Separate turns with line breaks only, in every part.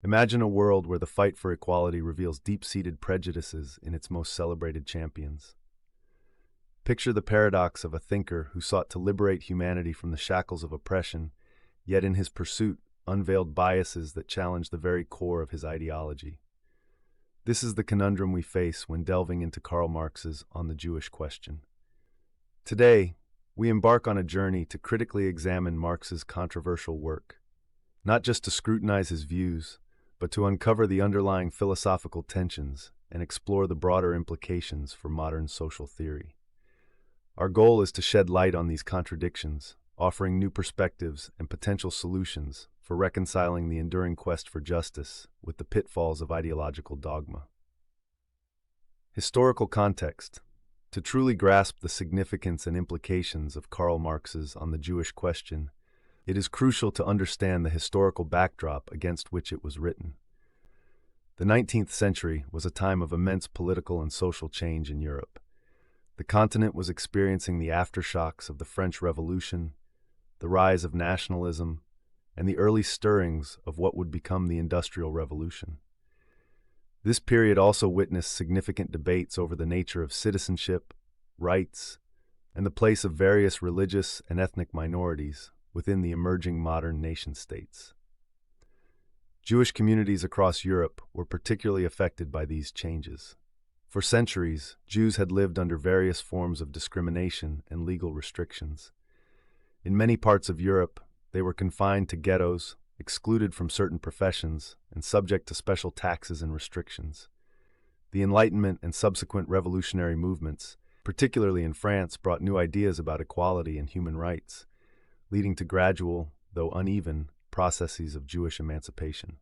Imagine a world where the fight for equality reveals deep-seated prejudices in its most celebrated champions. Picture the paradox of a thinker who sought to liberate humanity from the shackles of oppression, yet in his pursuit unveiled biases that challenge the very core of his ideology. This is the conundrum we face when delving into Karl Marx's On the Jewish Question. Today, we embark on a journey to critically examine Marx's controversial work, not just to scrutinize his views, but to uncover the underlying philosophical tensions and explore the broader implications for modern social theory. Our goal is to shed light on these contradictions, offering new perspectives and potential solutions for reconciling the enduring quest for justice with the pitfalls of ideological dogma. Historical context. To truly grasp the significance and implications of Karl Marx's On the Jewish Question, it is crucial to understand the historical backdrop against which it was written. The 19th century was a time of immense political and social change in Europe. The continent was experiencing the aftershocks of the French Revolution, the rise of nationalism, and the early stirrings of what would become the Industrial Revolution. This period also witnessed significant debates over the nature of citizenship, rights, and the place of various religious and ethnic minorities within the emerging modern nation-states. Jewish communities across Europe were particularly affected by these changes. For centuries, Jews had lived under various forms of discrimination and legal restrictions. In many parts of Europe, they were confined to ghettos, excluded from certain professions, and subject to special taxes and restrictions. The Enlightenment and subsequent revolutionary movements, particularly in France, brought new ideas about equality and human rights, leading to gradual, though uneven, processes of Jewish emancipation.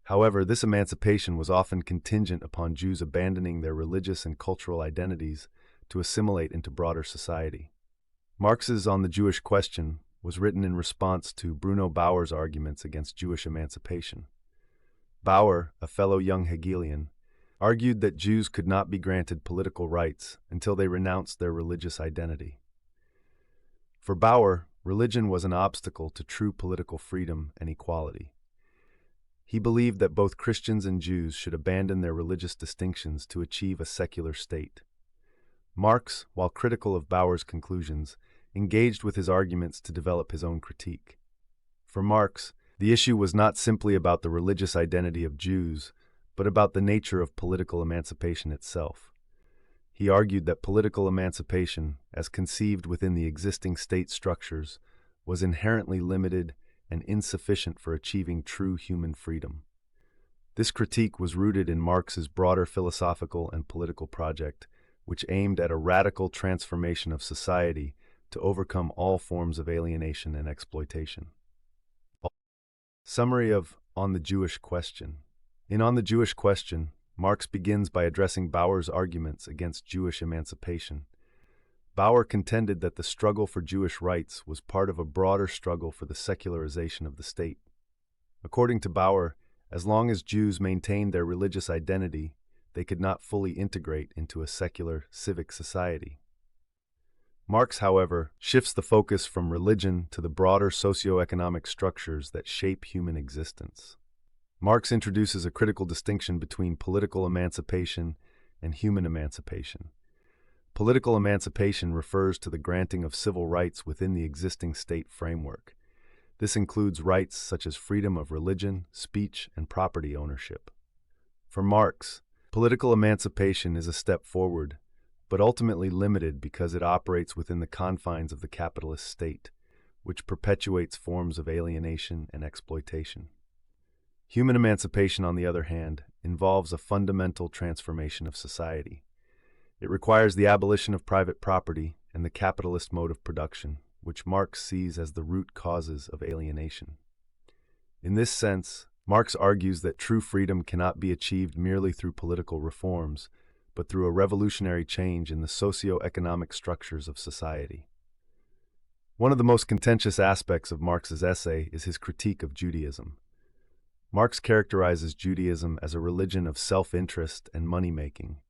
However, this emancipation was often contingent upon Jews abandoning their religious and cultural identities to assimilate into broader society. Marx's On the Jewish Question was written in response to Bruno Bauer's arguments against Jewish emancipation. Bauer, a fellow young Hegelian, argued that Jews could not be granted political rights until they renounced their religious identity. For Bauer, religion was an obstacle to true political freedom and equality. He believed that both Christians and Jews should abandon their religious distinctions to achieve a secular state. Marx, while critical of Bauer's conclusions, engaged with his arguments to develop his own critique. For Marx, the issue was not simply about the religious identity of Jews, but about the nature of political emancipation itself. He argued that political emancipation, as conceived within the existing state structures, was inherently limited and insufficient for achieving true human freedom. This critique was rooted in Marx's broader philosophical and political project, which aimed at a radical transformation of society to overcome all forms of alienation and exploitation. Summary of On the Jewish Question. In On the Jewish Question, Marx begins by addressing Bauer's arguments against Jewish emancipation. Bauer contended that the struggle for Jewish rights was part of a broader struggle for the secularization of the state. According to Bauer, as long as Jews maintained their religious identity, they could not fully integrate into a secular, civic society. Marx, however, shifts the focus from religion to the broader socio-economic structures that shape human existence. Marx introduces a critical distinction between political emancipation and human emancipation. Political emancipation refers to the granting of civil rights within the existing state framework. This includes rights such as freedom of religion, speech, and property ownership. For Marx, political emancipation is a step forward, but ultimately limited because it operates within the confines of the capitalist state, which perpetuates forms of alienation and exploitation. Human emancipation, on the other hand, involves a fundamental transformation of society. It requires the abolition of private property and the capitalist mode of production, which Marx sees as the root causes of alienation. In this sense, Marx argues that true freedom cannot be achieved merely through political reforms, but through a revolutionary change in the socio-economic structures of society. One of the most contentious aspects of Marx's essay is his critique of Judaism. Marx characterizes Judaism as a religion of self-interest and money-making,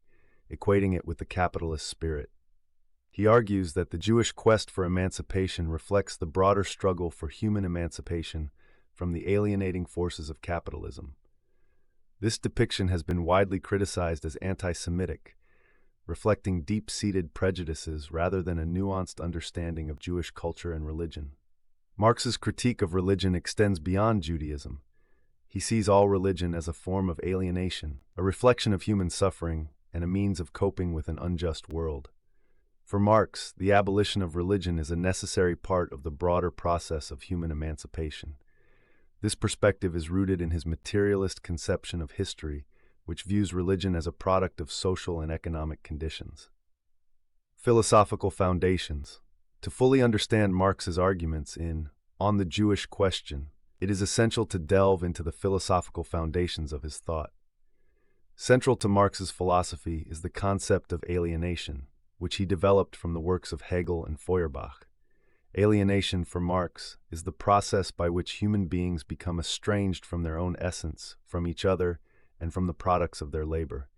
equating it with the capitalist spirit. He argues that the Jewish quest for emancipation reflects the broader struggle for human emancipation from the alienating forces of capitalism. This depiction has been widely criticized as anti-Semitic, reflecting deep-seated prejudices rather than a nuanced understanding of Jewish culture and religion. Marx's critique of religion extends beyond Judaism. He sees all religion as a form of alienation, a reflection of human suffering, and a means of coping with an unjust world. For Marx, the abolition of religion is a necessary part of the broader process of human emancipation. This perspective is rooted in his materialist conception of history, which views religion as a product of social and economic conditions. Philosophical foundations. To fully understand Marx's arguments in On the Jewish Question, it is essential to delve into the philosophical foundations of his thought. Central to Marx's philosophy is the concept of alienation, which he developed from the works of Hegel and Feuerbach. Alienation, for Marx, is the process by which human beings become estranged from their own essence, from each other, and from the products of their labor.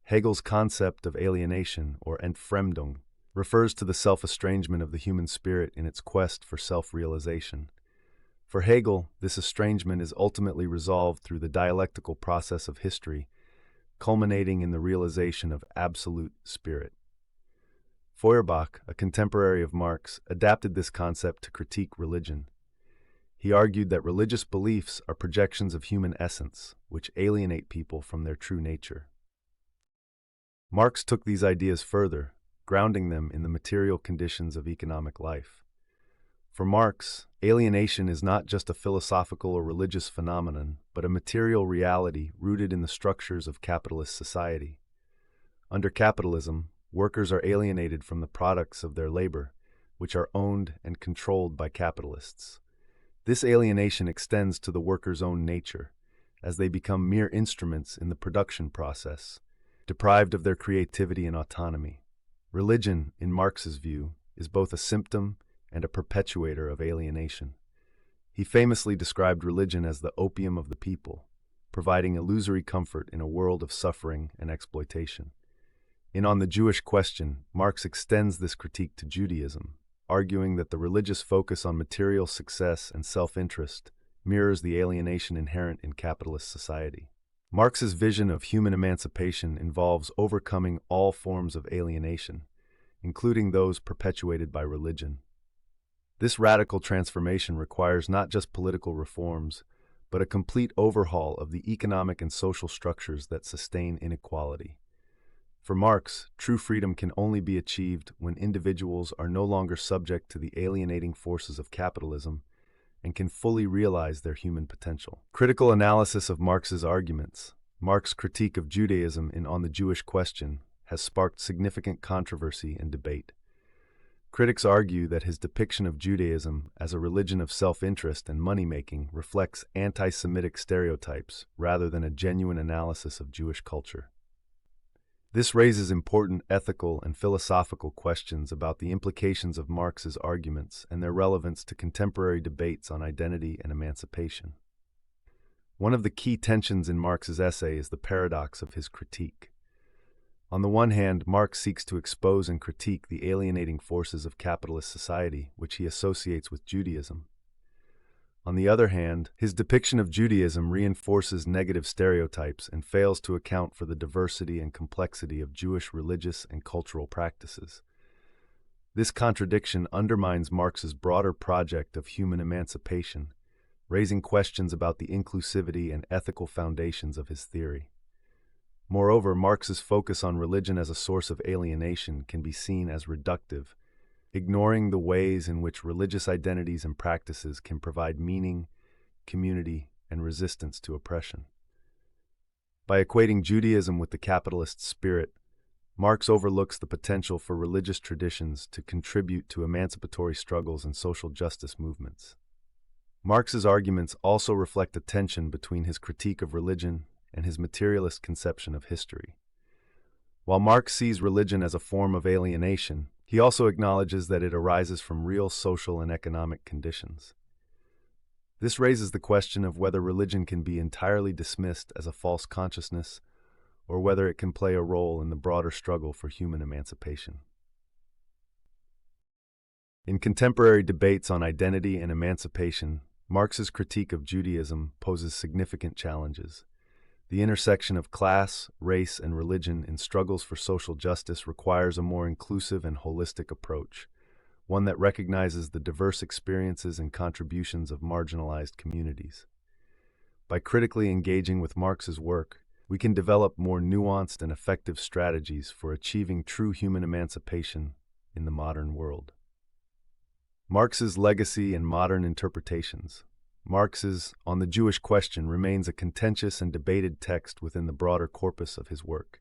Hegel's concept of alienation, or Entfremdung, refers to the self-estrangement of the human spirit in its quest for self-realization. For Hegel, this estrangement is ultimately resolved through the dialectical process of history, culminating in the realization of absolute spirit. Feuerbach, a contemporary of Marx, adapted this concept to critique religion. He argued that religious beliefs are projections of human essence, which alienate people from their true nature. Marx took these ideas further, grounding them in the material conditions of economic life. For Marx, alienation is not just a philosophical or religious phenomenon, but a material reality rooted in the structures of capitalist society. Under capitalism, workers are alienated from the products of their labor, which are owned and controlled by capitalists. This alienation extends to the workers' own nature, as they become mere instruments in the production process, deprived of their creativity and autonomy. Religion, in Marx's view, is both a symptom and a perpetuator of alienation. He famously described religion as the opium of the people, providing illusory comfort in a world of suffering and exploitation. In On the Jewish Question, Marx extends this critique to Judaism, arguing that the religious focus on material success and self-interest mirrors the alienation inherent in capitalist society. Marx's vision of human emancipation involves overcoming all forms of alienation, including those perpetuated by religion. This radical transformation requires not just political reforms, but a complete overhaul of the economic and social structures that sustain inequality. For Marx, true freedom can only be achieved when individuals are no longer subject to the alienating forces of capitalism and can fully realize their human potential. Critical analysis of Marx's arguments. Marx's critique of Judaism in On the Jewish Question has sparked significant controversy and debate. Critics argue that his depiction of Judaism as a religion of self-interest and money-making reflects anti-Semitic stereotypes rather than a genuine analysis of Jewish culture. This raises important ethical and philosophical questions about the implications of Marx's arguments and their relevance to contemporary debates on identity and emancipation. One of the key tensions in Marx's essay is the paradox of his critique. On the one hand, Marx seeks to expose and critique the alienating forces of capitalist society, which he associates with Judaism. On the other hand, his depiction of Judaism reinforces negative stereotypes and fails to account for the diversity and complexity of Jewish religious and cultural practices. This contradiction undermines Marx's broader project of human emancipation, raising questions about the inclusivity and ethical foundations of his theory. Moreover, Marx's focus on religion as a source of alienation can be seen as reductive, ignoring the ways in which religious identities and practices can provide meaning, community, and resistance to oppression. By equating Judaism with the capitalist spirit, Marx overlooks the potential for religious traditions to contribute to emancipatory struggles and social justice movements. Marx's arguments also reflect a tension between his critique of religion and his materialist conception of history. While Marx sees religion as a form of alienation, he also acknowledges that it arises from real social and economic conditions. This raises the question of whether religion can be entirely dismissed as a false consciousness, or whether it can play a role in the broader struggle for human emancipation. In contemporary debates on identity and emancipation, Marx's critique of Judaism poses significant challenges. The intersection of class, race, and religion in struggles for social justice requires a more inclusive and holistic approach, one that recognizes the diverse experiences and contributions of marginalized communities. By critically engaging with Marx's work, we can develop more nuanced and effective strategies for achieving true human emancipation in the modern world. Marx's legacy and modern interpretations. Marx's On the Jewish Question remains a contentious and debated text within the broader corpus of his work.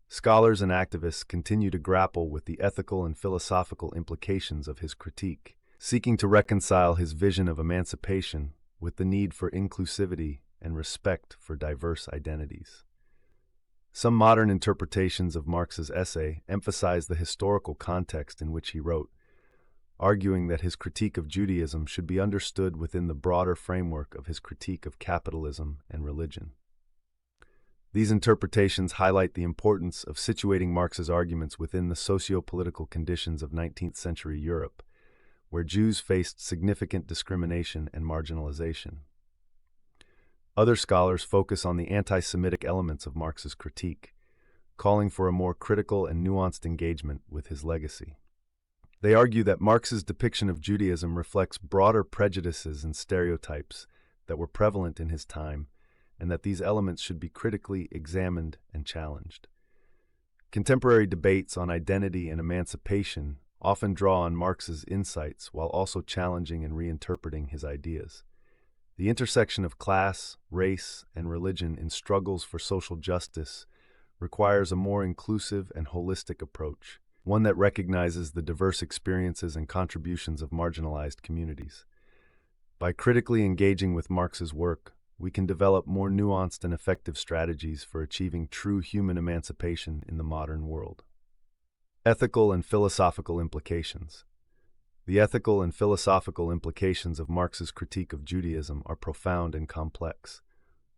Scholars and activists continue to grapple with the ethical and philosophical implications of his critique, seeking to reconcile his vision of emancipation with the need for inclusivity and respect for diverse identities. Some modern interpretations of Marx's essay emphasize the historical context in which he wrote, arguing that his critique of Judaism should be understood within the broader framework of his critique of capitalism and religion. These interpretations highlight the importance of situating Marx's arguments within the socio-political conditions of 19th century Europe, where Jews faced significant discrimination and marginalization. Other scholars focus on the anti-Semitic elements of Marx's critique, calling for a more critical and nuanced engagement with his legacy. They argue that Marx's depiction of Judaism reflects broader prejudices and stereotypes that were prevalent in his time, and that these elements should be critically examined and challenged. Contemporary debates on identity and emancipation often draw on Marx's insights while also challenging and reinterpreting his ideas. The intersection of class, race, and religion in struggles for social justice requires a more inclusive and holistic approach, one that recognizes the diverse experiences and contributions of marginalized communities. By critically engaging with Marx's work, we can develop more nuanced and effective strategies for achieving true human emancipation in the modern world. Ethical and philosophical implications. The ethical and philosophical implications of Marx's critique of Judaism are profound and complex.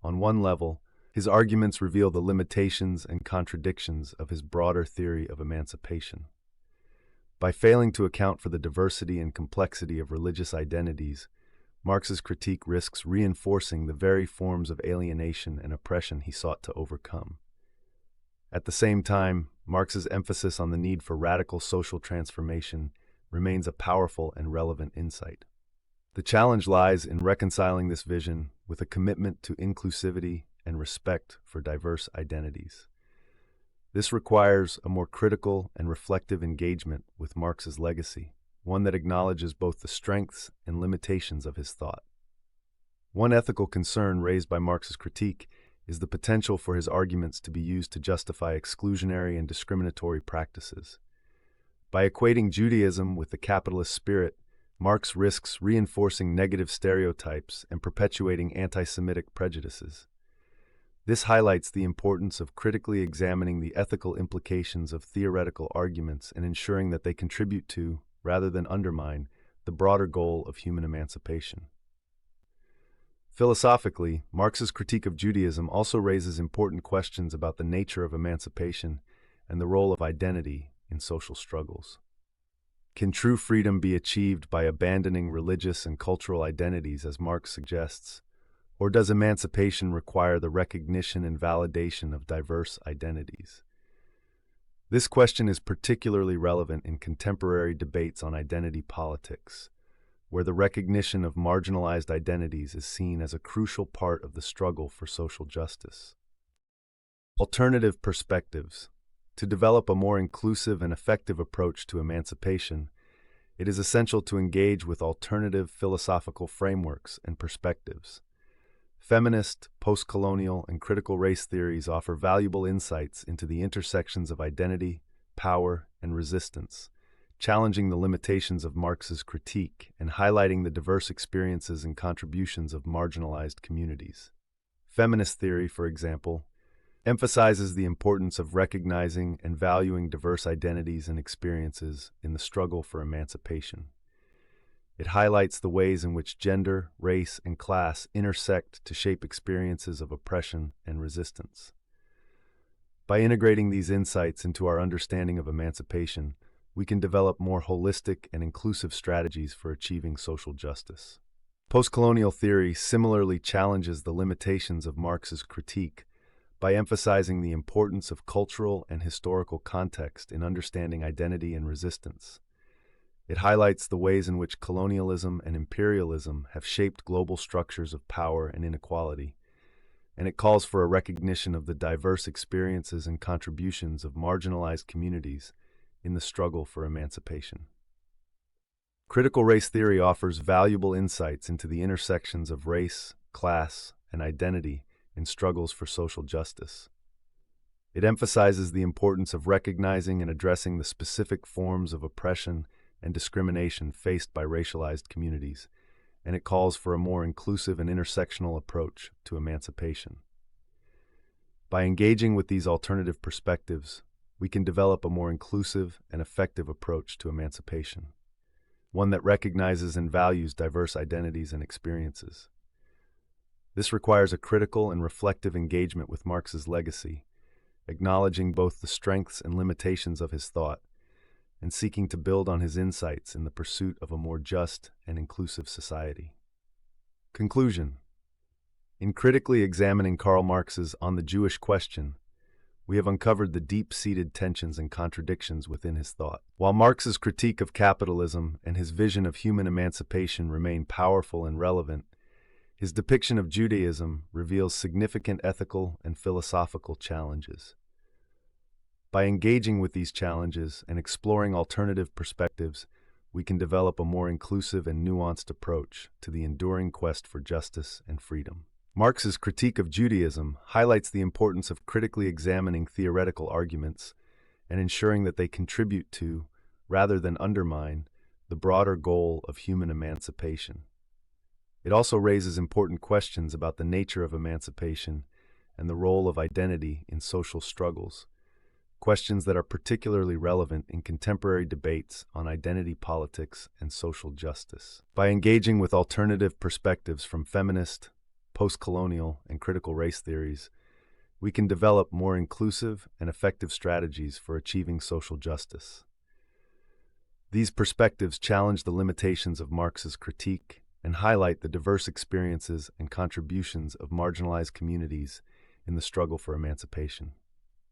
On one level, his arguments reveal the limitations and contradictions of his broader theory of emancipation. By failing to account for the diversity and complexity of religious identities, Marx's critique risks reinforcing the very forms of alienation and oppression he sought to overcome. At the same time, Marx's emphasis on the need for radical social transformation remains a powerful and relevant insight. The challenge lies in reconciling this vision with a commitment to inclusivity and respect for diverse identities. This requires a more critical and reflective engagement with Marx's legacy, one that acknowledges both the strengths and limitations of his thought. One ethical concern raised by Marx's critique is the potential for his arguments to be used to justify exclusionary and discriminatory practices. By equating Judaism with the capitalist spirit, Marx risks reinforcing negative stereotypes and perpetuating anti-Semitic prejudices. This highlights the importance of critically examining the ethical implications of theoretical arguments and ensuring that they contribute to, rather than undermine, the broader goal of human emancipation. Philosophically, Marx's critique of Judaism also raises important questions about the nature of emancipation and the role of identity in social struggles. Can true freedom be achieved by abandoning religious and cultural identities, as Marx suggests, or does emancipation require the recognition and validation of diverse identities? This question is particularly relevant in contemporary debates on identity politics, where the recognition of marginalized identities is seen as a crucial part of the struggle for social justice. Alternative perspectives. To develop a more inclusive and effective approach to emancipation, it is essential to engage with alternative philosophical frameworks and perspectives. Feminist, post-colonial, and critical race theories offer valuable insights into the intersections of identity, power, and resistance, challenging the limitations of Marx's critique and highlighting the diverse experiences and contributions of marginalized communities. Feminist theory, for example, emphasizes the importance of recognizing and valuing diverse identities and experiences in the struggle for emancipation. It highlights the ways in which gender, race, and class intersect to shape experiences of oppression and resistance. By integrating these insights into our understanding of emancipation, we can develop more holistic and inclusive strategies for achieving social justice. Postcolonial theory similarly challenges the limitations of Marx's critique by emphasizing the importance of cultural and historical context in understanding identity and resistance. It highlights the ways in which colonialism and imperialism have shaped global structures of power and inequality, and it calls for a recognition of the diverse experiences and contributions of marginalized communities in the struggle for emancipation. Critical race theory offers valuable insights into the intersections of race, class, and identity in struggles for social justice. It emphasizes the importance of recognizing and addressing the specific forms of oppression and discrimination faced by racialized communities, and it calls for a more inclusive and intersectional approach to emancipation. By engaging with these alternative perspectives, we can develop a more inclusive and effective approach to emancipation, one that recognizes and values diverse identities and experiences. This requires a critical and reflective engagement with Marx's legacy, acknowledging both the strengths and limitations of his thought, and seeking to build on his insights in the pursuit of a more just and inclusive society. Conclusion. In critically examining Karl Marx's On the Jewish Question, we have uncovered the deep-seated tensions and contradictions within his thought. While Marx's critique of capitalism and his vision of human emancipation remain powerful and relevant, his depiction of Judaism reveals significant ethical and philosophical challenges. By engaging with these challenges and exploring alternative perspectives, we can develop a more inclusive and nuanced approach to the enduring quest for justice and freedom. Marx's critique of Judaism highlights the importance of critically examining theoretical arguments and ensuring that they contribute to, rather than undermine, the broader goal of human emancipation. It also raises important questions about the nature of emancipation and the role of identity in social struggles, questions that are particularly relevant in contemporary debates on identity politics and social justice. By engaging with alternative perspectives from feminist, post-colonial, and critical race theories, we can develop more inclusive and effective strategies for achieving social justice. These perspectives challenge the limitations of Marx's critique and highlight the diverse experiences and contributions of marginalized communities in the struggle for emancipation.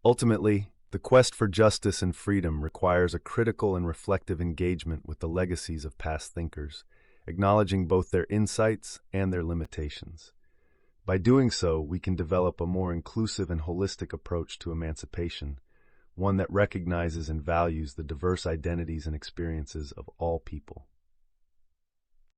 Ultimately, the quest for justice and freedom requires a critical and reflective engagement with the legacies of past thinkers, acknowledging both their insights and their limitations. By doing so, we can develop a more inclusive and holistic approach to emancipation, one that recognizes and values the diverse identities and experiences of all people.